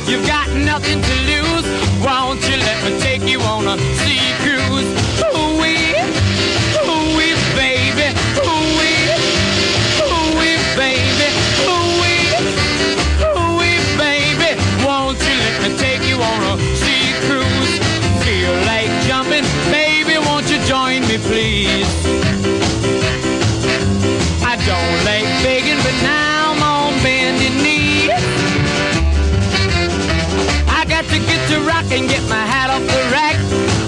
You've got nothing to lose. Won't you let me take you on a sea cruise? Ooh-wee, ooh-wee, baby. Ooh-wee, ooh-wee, baby. Ooh-wee, ooh-wee, baby. Won't you let me take you on a sea cruise? Feel like jumping, baby, won't you join me, please? I don't like begging, but now I'm on bended knee. I got to get to rock and get my hat off the rack.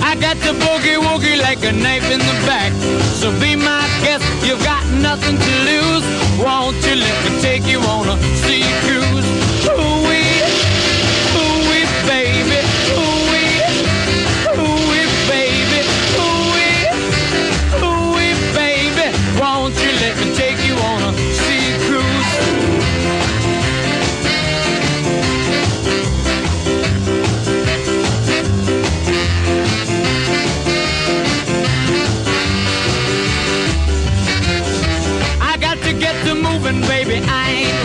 I got to boogie woogie like a knife in the back. So be my guest, you've got nothing to lose. Won't you let me take you on a sea cruise? Ooh-wee, ooh-wee, baby. Ooh-wee, ooh-wee, baby. Ooh-wee, ooh-wee, baby. Won't you let me take you on a sea cruise? Baby, I ain't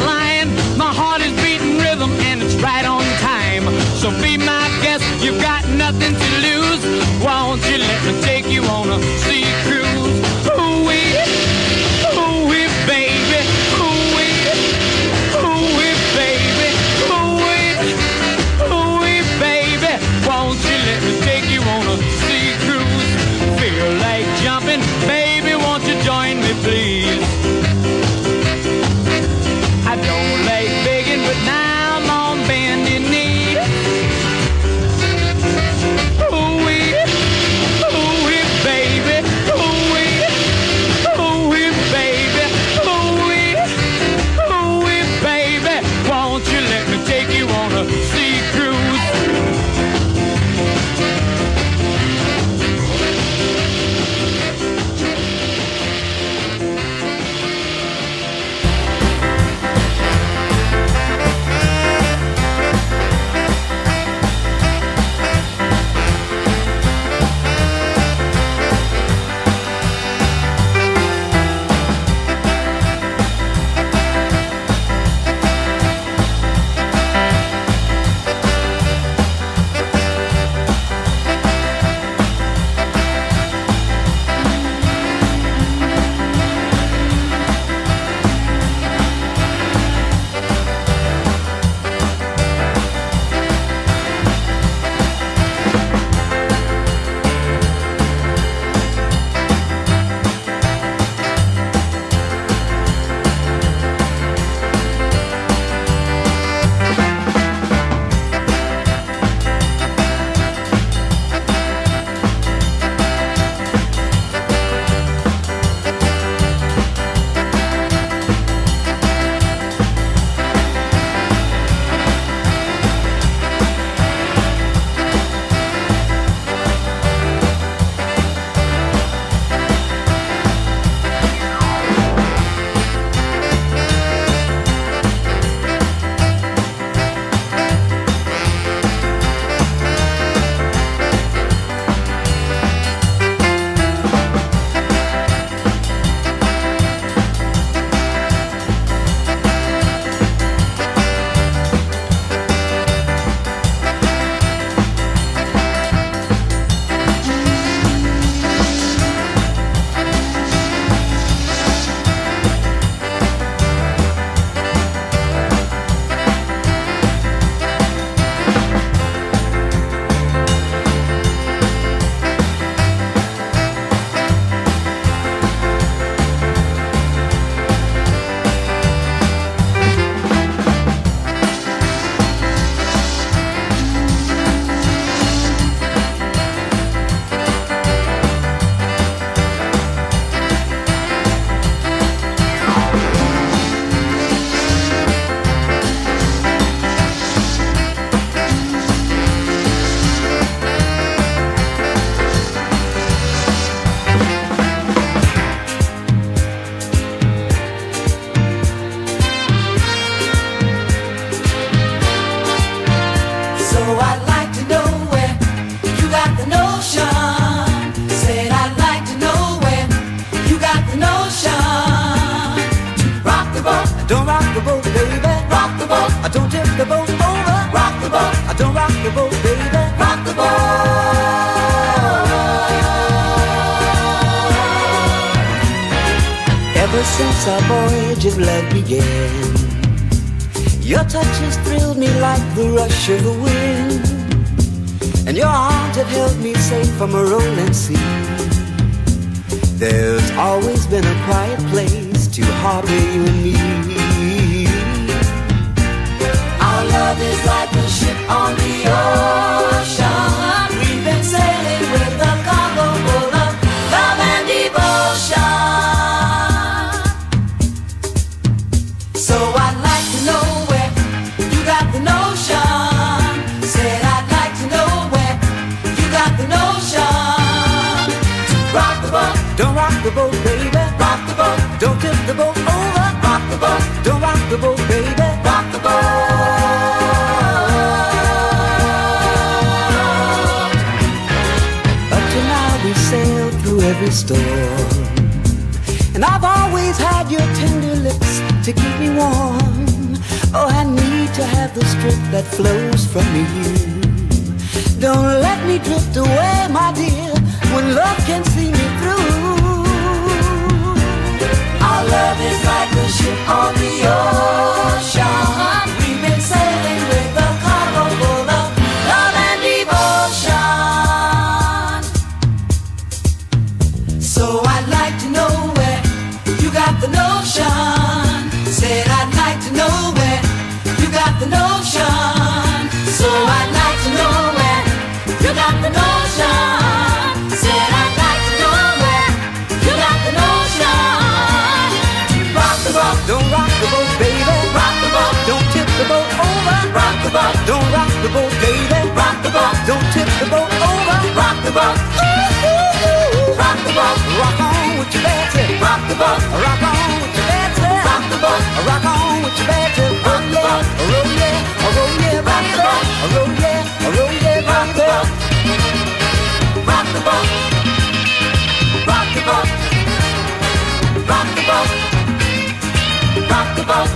our voyage of love began. Your touches thrilled me like the rush of the wind, and your arms have held me safe from a rolling sea. There's always been a quiet place to harbor you and me. Our love is like a ship on the ocean. We've been sailing with a cargo full of love and devotion. So I'd like to know where you got the notion. Said I'd like to know where you got the notion. To rock the boat, don't rock the boat, baby. Rock the boat, don't tip the boat over. Rock the boat, don't rock the boat, baby. Rock the boat. Up to now we sailed through every storm, and I've always had your tender lips to keep me warm. Oh, I need to have the strength that flows from you. Don't let me drift away, my dear, when love can see me through. Our love is like a ship on the ocean. We've been sailing with a cargo full of love and devotion. So I'd like to know where you got the notion. Said I'd like to know where you got the notion. So I'd like to know where you got the notion. Said I'd like to know where you got the notion. Rock the boat, don't rock the boat, baby. Rock the boat, don't tip the boat over. Rock the boat, don't rock the boat, baby. Rock the boat, don't tip the boat over. Rock the boat, ooh, ooh, ooh. Rock the boat, rock on with your bad tip. Rock the boat, rock on with your bad tip. Rock the boat, rock on with your bad tip. Rock the boat, roll yeah, roll yeah, rock the boat, roll yeah, roll yeah, rock the boat. Rock the boat, rock the boat, rock the boat, rock the boat.